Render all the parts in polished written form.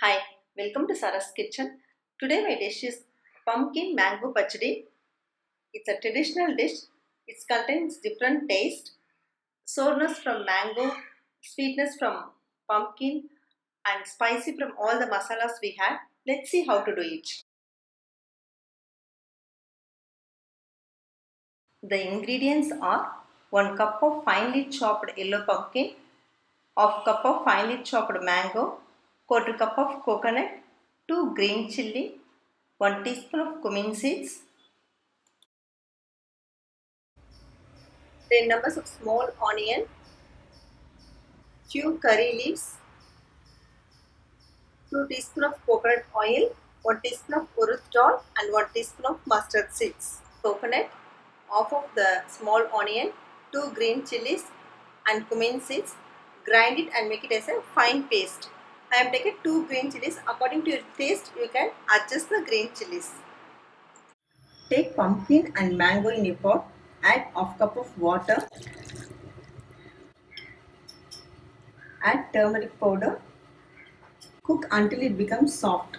Hi, welcome to Sarah's Kitchen. Today my dish is pumpkin mango pachadi. It's a traditional dish. It contains different taste, sourness from mango, sweetness from pumpkin, and spicy from all the masalas we had. Let's see how to do it. The ingredients are 1 cup of finely chopped yellow pumpkin, half cup of finely chopped mango, quarter cup of coconut, 2 green chilli, 1 teaspoon of cumin seeds, 10 numbers of small onion, few curry leaves, 2 teaspoon of coconut oil, 1 teaspoon of urud dal and 1 teaspoon of mustard seeds. Coconut, half of the small onion, 2 green chilies and cumin seeds. Grind it and make it as a fine paste. I have taken 2 green chilies. According to your taste, you can adjust the green chilies. Take pumpkin and mango in a pot. Add half cup of water. Add turmeric powder. Cook until it becomes soft.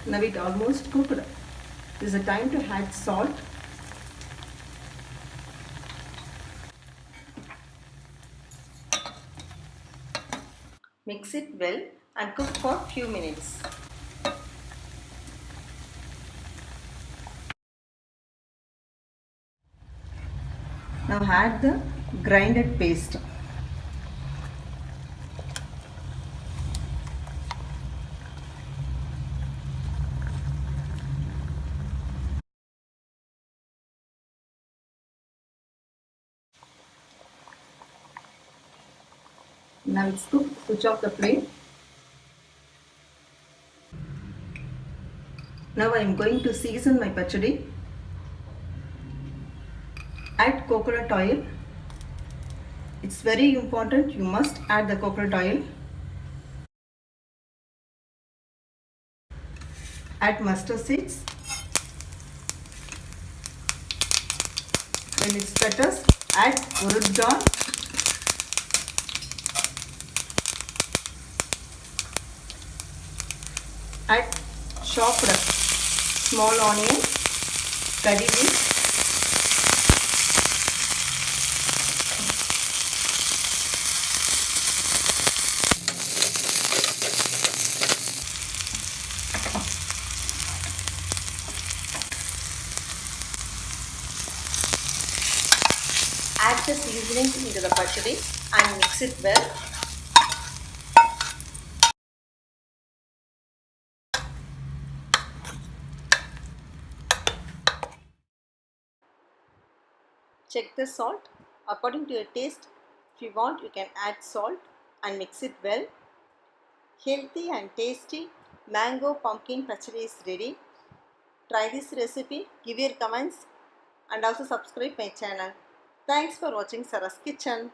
Now it almost cooked. This is the time to add salt. Mix it well and cook for few minutes. Now add the grinded paste. Now it's cooked. Switch off the flame. Now I am going to season my pachadi. Add coconut oil. It's very important, you must add the coconut oil. Add mustard seeds. When it sputters, add urud dal. Add chopped small onion, curry leaves, add the seasonings into the pachadi and mix it well. Check the salt according to your taste. If you want, you can add salt and mix it well. Healthy and tasty mango pumpkin pachadi is ready. Try this recipe, give your comments and also subscribe my channel. Thanks for watching Sarah's Kitchen.